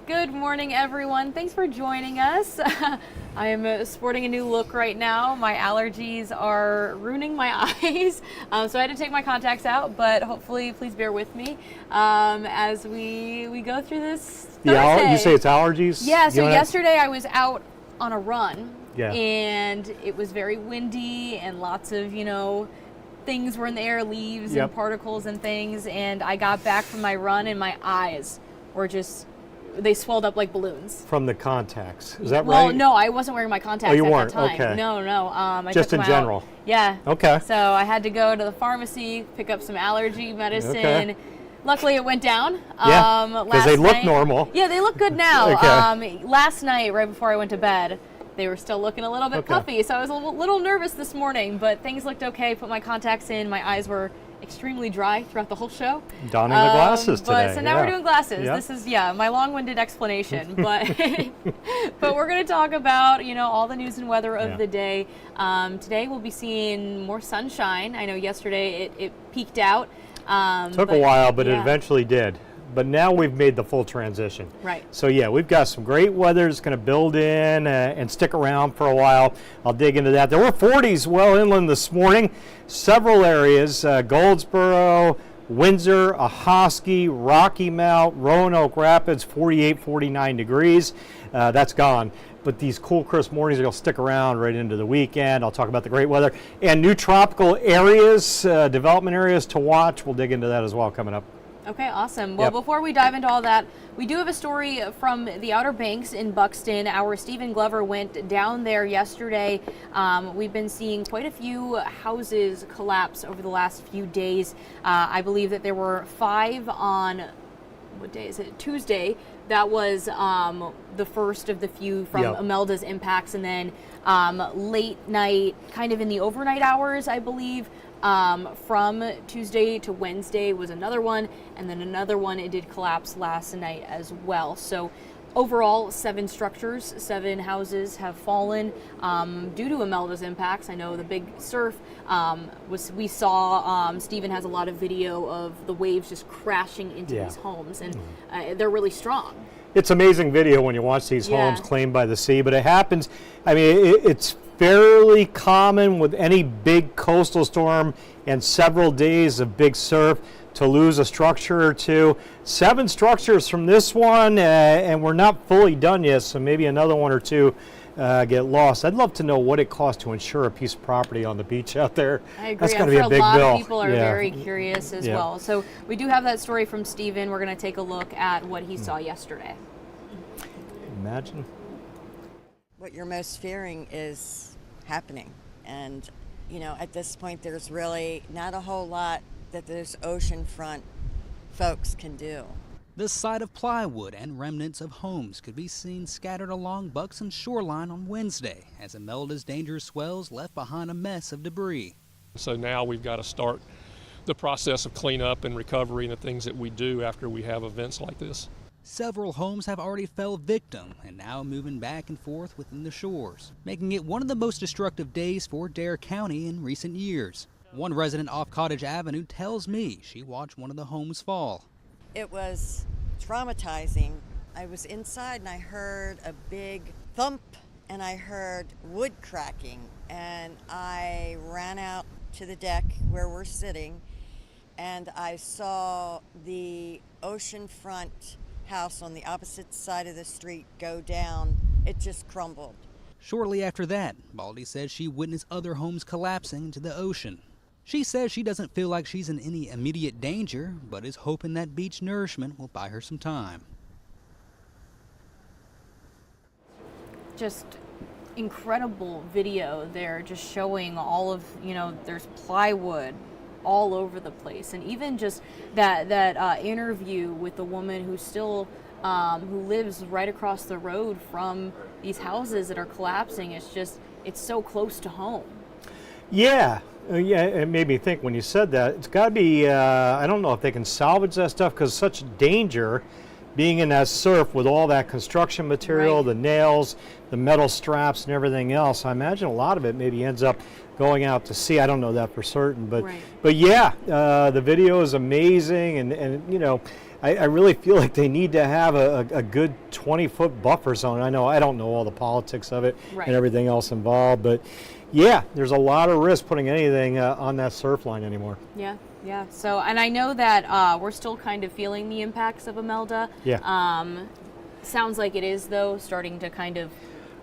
Good morning, everyone. Thanks for joining us. I am sporting a new look right now. My allergies are ruining my eyes, so I had to take my contacts out, but hopefully please bear with me as we go through this Thursday. You say it's allergies? Yeah, so yesterday I was out on a run, yeah, and it was very windy and lots of, things were in the air, leaves yep, and particles and things, and I got back from my run and my eyes were just, they swelled up like balloons. From the contacts, is that right? Well, no, I wasn't wearing my contacts you at weren't? that time. Okay. No. I just took in them general? Out. Yeah. Okay. So I had to go to the pharmacy, pick up some allergy medicine. Okay. Luckily, it went down. Yeah, because they look normal. Yeah, they look good now. Okay. Last night, right before I went to bed, they were still looking a little bit puffy, so I was a little nervous this morning, but things looked okay. Put my contacts in. My eyes were extremely dry throughout the whole show. Donning the glasses today. So now we're doing glasses. Yep. This is, my long-winded explanation, but but we're going to talk about, all the news and weather of the day. Today we'll be seeing more sunshine. I know yesterday it peaked out. Took a while, but it eventually did. But now we've made the full transition. Right. So yeah, we've got some great weather. It's going to build in and stick around for a while. I'll dig into that. There were 40s well inland this morning. Several areas, Goldsboro, Windsor, Ahoskie, Rocky Mount, Roanoke Rapids, 48, 49 degrees. That's gone. But these cool, crisp mornings are going to stick around right into the weekend. I'll talk about the great weather and new tropical areas, development areas to watch. We'll dig into that as well coming up. Okay, awesome. Well, before we dive into all that, we do have a story from the Outer Banks in Buxton. Our Stephen Glover went down there yesterday. We've been seeing quite a few houses collapse over the last few days. I believe that there were 5 on, what day is it? Tuesday. That was the first of the few from Imelda's impacts, and then late night, kind of in the overnight hours, I believe. From Tuesday to Wednesday was another one, and then another one, it did collapse last night as well. So overall, 7 structures, 7 houses have fallen due to Imelda's impacts. I know the big surf we saw, Stephen has a lot of video of the waves just crashing into these homes, and they're really strong. It's amazing video when you watch these homes claimed by the sea, but it happens. I mean, it's fairly common with any big coastal storm and several days of big surf to lose a structure or two. 7 structures from this one, and we're not fully done yet, so maybe another 1 or 2 get lost. I'd love to know what it costs to insure a piece of property on the beach out there. I agree. That's going to be a big bill. A lot of people are very curious as well. So we do have that story from Stephen. We're going to take a look at what he saw yesterday. Imagine. What you're most fearing is happening. And, at this point, there's really not a whole lot that those oceanfront folks can do. The site of plywood and remnants of homes could be seen scattered along Buxton's shoreline on Wednesday as Imelda's dangerous swells left behind a mess of debris. So now we've got to start the process of cleanup and recovery and the things that we do after we have events like this. Several homes have already fell victim and now moving back and forth within the shores, making it one of the most destructive days for Dare County in recent years. One resident off Cottage Avenue tells me she watched one of the homes fall. It was traumatizing. I was inside and I heard a big thump and I heard wood cracking, and I ran out to the deck where we're sitting and I saw the oceanfront house on the opposite side of the street go down. It just crumbled. Shortly after that, Baldy says she witnessed other homes collapsing into the ocean. She says she doesn't feel like she's in any immediate danger, but is hoping that beach nourishment will buy her some time. Just incredible video there, just showing all of, there's plywood all over the place, and even just that interview with the woman who's still who lives right across the road from these houses that are collapsing. It's so close to home. It made me think when you said that. It's got to be I don't know if they can salvage that stuff, because such danger being in that surf with all that construction material, the nails, the metal straps, and everything else. I imagine a lot of it maybe ends up going out to sea. I don't know that for certain, but the video is amazing, and I really feel like they need to have a good 20-foot buffer zone. I don't know all the politics of it Right. and everything else involved, but yeah, there's a lot of risk putting anything on that surf line anymore. Yeah, yeah. So, and I know that we're still kind of feeling the impacts of Imelda. Yeah. Sounds like it is, though, starting to kind of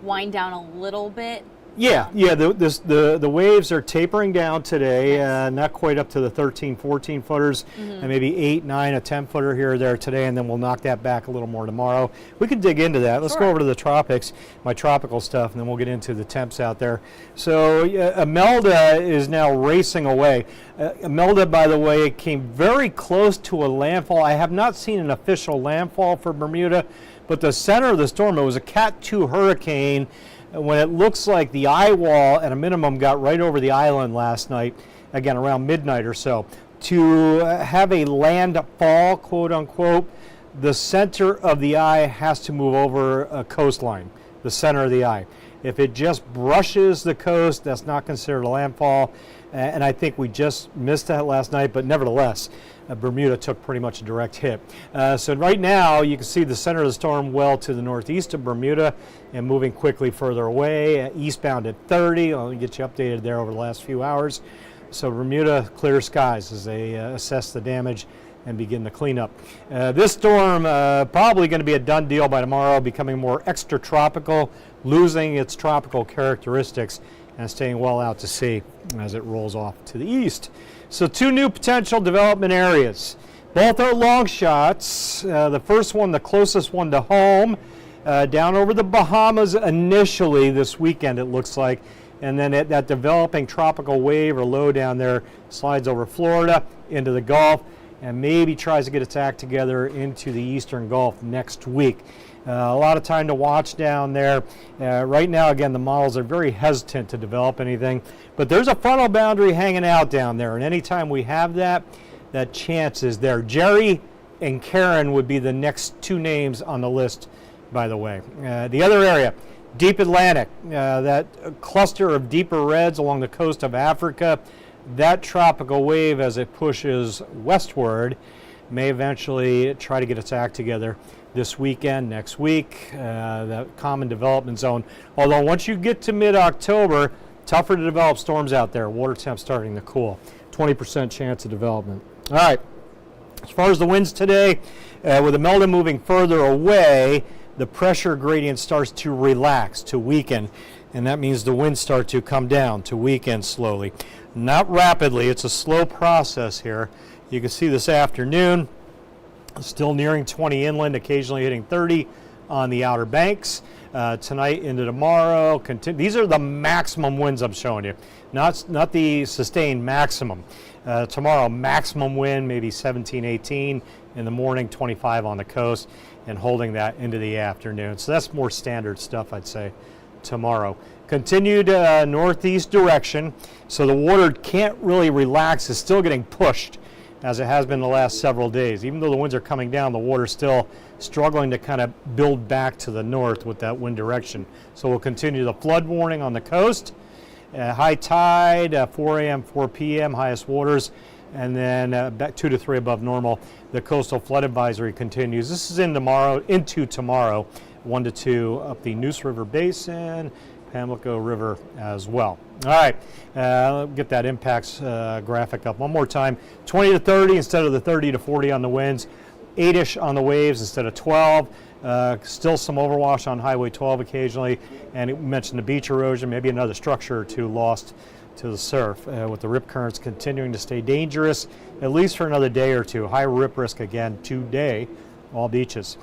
wind down a little bit. Yeah, the waves are tapering down today, not quite up to the 13, 14 footers, and maybe 8, 9, a 10 footer here or there today, and then we'll knock that back a little more tomorrow. We can dig into that. Let's go over to the tropics, my tropical stuff, and then we'll get into the temps out there. So Imelda is now racing away. Imelda, by the way, came very close to a landfall. I have not seen an official landfall for Bermuda, but the center of the storm, it was a Cat 2 hurricane, when it looks like the eye wall at a minimum got right over the island last night, again around midnight or so. To have a landfall, quote unquote, the center of the eye has to move over a coastline, the center of the eye. If it just brushes the coast, that's not considered a landfall. And I think we just missed that last night, but nevertheless, Bermuda took pretty much a direct hit. So right now, you can see the center of the storm well to the northeast of Bermuda and moving quickly further away, eastbound at 30. I'll get you updated there over the last few hours. So Bermuda, clear skies as they assess the damage and begin the cleanup. This storm probably going to be a done deal by tomorrow, becoming more extratropical, losing its tropical characteristics and staying well out to sea as it rolls off to the east. So 2 new potential development areas. Both are long shots. The first one, the closest one to home, down over the Bahamas initially this weekend it looks like, and then that developing tropical wave or low down there slides over Florida into the Gulf and maybe tries to get its act together into the eastern Gulf next week. A lot of time to watch down there. Right now, again, the models are very hesitant to develop anything, but there's a frontal boundary hanging out down there, and anytime we have that chance is there. Jerry and Karen would be the next 2 names on the list, by the way. The other area, deep Atlantic, that cluster of deeper reds along the coast of Africa, that tropical wave as it pushes westward may eventually try to get its act together this weekend, next week, that common development zone. Although once you get to mid-October, tougher to develop storms out there. Water temp starting to cool. 20% chance of development. All right. As far as the winds today, with Imelda moving further away, the pressure gradient starts to relax, to weaken, and that means the winds start to come down, to weaken slowly. Not rapidly. It's a slow process here. You can see this afternoon, still nearing 20 inland, occasionally hitting 30 on the Outer Banks. Tonight into tomorrow, these are the maximum winds I'm showing you, not the sustained maximum. Tomorrow, maximum wind, maybe 17, 18 in the morning, 25 on the coast, and holding that into the afternoon. So that's more standard stuff, I'd say, tomorrow. Continued northeast direction, so the water can't really relax. It's still getting pushed, as it has been the last several days. Even though the winds are coming down, the water's still struggling to kind of build back to the north with that wind direction. So we'll continue the flood warning on the coast. High tide, 4 a.m., 4 p.m., highest waters, and then back 2 to 3 above normal. The coastal flood advisory continues. This is into tomorrow, 1 to 2 up the Neuse River Basin, Pamlico River as well. All right, get that impacts graphic up one more time. 20 to 30 instead of the 30 to 40 on the winds. 8-ish on the waves instead of 12. Still some overwash on Highway 12 occasionally. And it mentioned the beach erosion, maybe another structure or 2 lost to the surf, with the rip currents continuing to stay dangerous, at least for another day or 2. High rip risk again today, all beaches.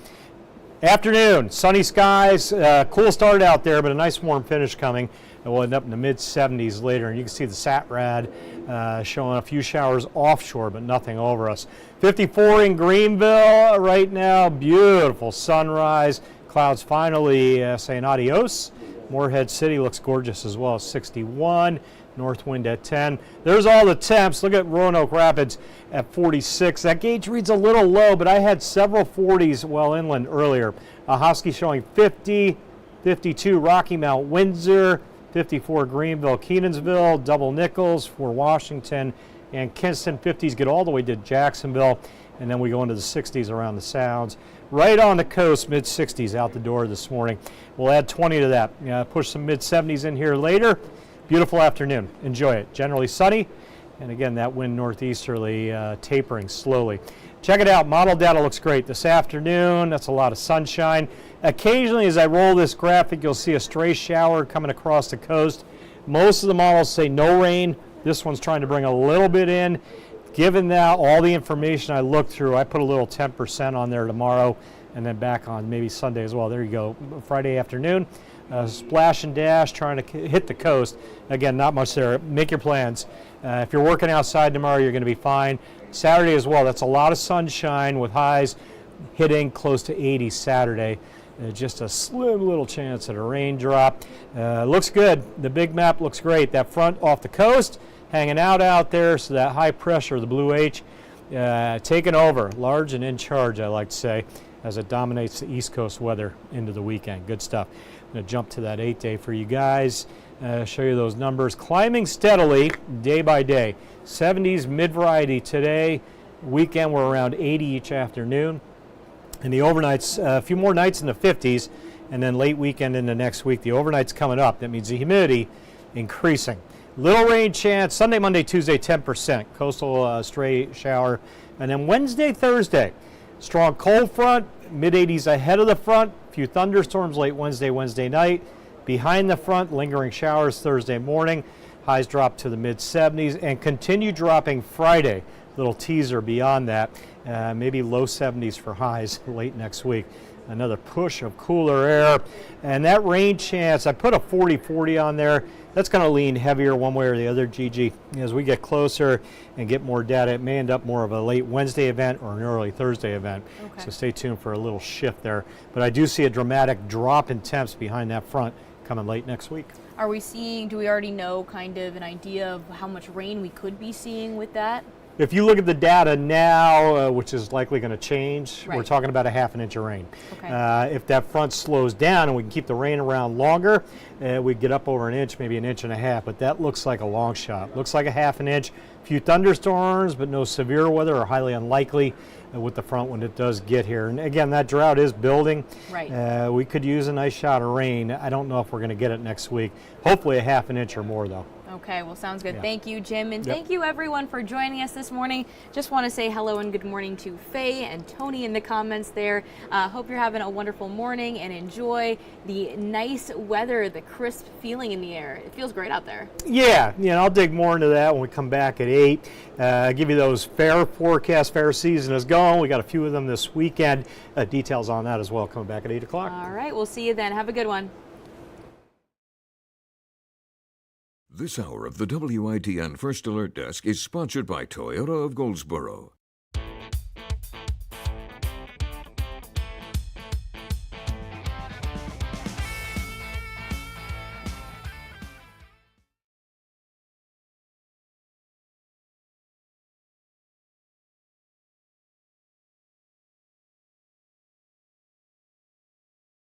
Afternoon, sunny skies, cool start out there, but a nice warm finish coming. And we'll end up in the mid-70s later, and you can see the SATRAD showing a few showers offshore, but nothing over us. 54 in Greenville right now, beautiful sunrise. Clouds finally saying adios. Morehead City looks gorgeous as well, 61. North wind at 10. There's all the temps. Look at Roanoke Rapids at 46. That gauge reads a little low, but I had several 40s well inland earlier. Ahoskie showing 50, 52 Rocky Mount Windsor, 54 Greenville, Kenansville, Double Nichols for Washington, and Kinston 50s get all the way to Jacksonville. and then we go into the 60s around the Sounds. Right on the coast, mid-60s out the door this morning. We'll add 20 to that. Push some mid-70s in here later. Beautiful afternoon. Enjoy it. Generally sunny, and again, that wind northeasterly tapering slowly. Check it out. Model data looks great this afternoon. That's a lot of sunshine. Occasionally, as I roll this graphic, you'll see a stray shower coming across the coast. Most of the models say no rain. This one's trying to bring a little bit in. Given that all the information I looked through, I put a little 10% on there tomorrow and then back on maybe Sunday as well. There you go. Friday afternoon, splash and dash, trying to hit the coast. Again, not much there. Make your plans. If you're working outside tomorrow, you're going to be fine. Saturday as well. That's a lot of sunshine with highs hitting close to 80 Saturday. Just a slim little chance at a raindrop. Looks good. The big map looks great. That front off the coast, hanging out there, so that high pressure, the blue H, taking over, large and in charge, I like to say, as it dominates the East Coast weather into the weekend. Good stuff. I'm going to jump to that 8-day for you guys, show you those numbers. Climbing steadily day by day. 70s mid-variety today. Weekend we're around 80 each afternoon. And the overnights, a few more nights in the 50s, and then late weekend into next week. The overnight's coming up. That means the humidity increasing. Little rain chance Sunday, Monday, Tuesday, 10%. Coastal stray shower. And then Wednesday, Thursday, strong cold front, mid-80s ahead of the front. A few thunderstorms late Wednesday night. Behind the front, lingering showers Thursday morning. Highs drop to the mid-70s and continue dropping Friday. Little teaser beyond that. Maybe low 70s for highs late next week. Another push of cooler air. And that rain chance, I put a 40-40 on there. That's going to lean heavier one way or the other, Gigi. As we get closer and get more data, it may end up more of a late Wednesday event or an early Thursday event. Okay. So stay tuned for a little shift there. But I do see a dramatic drop in temps behind that front coming late next week. Are we seeing, do we already know kind of an idea of how much rain we could be seeing with that? If you look at the data now, which is likely going to change, Right. we're talking about a half an inch of rain. Okay. If that front slows down and we can keep the rain around longer, we get up over an inch, maybe an inch and a half, but that looks like a long shot. Looks like a half an inch. Few thunderstorms, but no severe weather or highly unlikely with the front when it does get here. And again, that drought is building. Right. We could use a nice shot of rain. I don't know if we're going to get it next week. Hopefully a half an inch or more, though. Okay, well, sounds good. Yeah. Thank you, Jim, and Yep. thank you, everyone, for joining us this morning. Just want to say hello and good morning to Faye and Tony in the comments there. Hope you're having a wonderful morning and enjoy the nice weather, the crisp feeling in the air. It feels great out there. Yeah, I'll dig more into that when we come back at 8. Give you those fair forecasts. Fair season is going. We got a few of them this weekend. Details on that as well coming back at 8 o'clock. All right, we'll see you then. Have a good one. This hour of the WITN First Alert Desk is sponsored by Toyota of Goldsboro.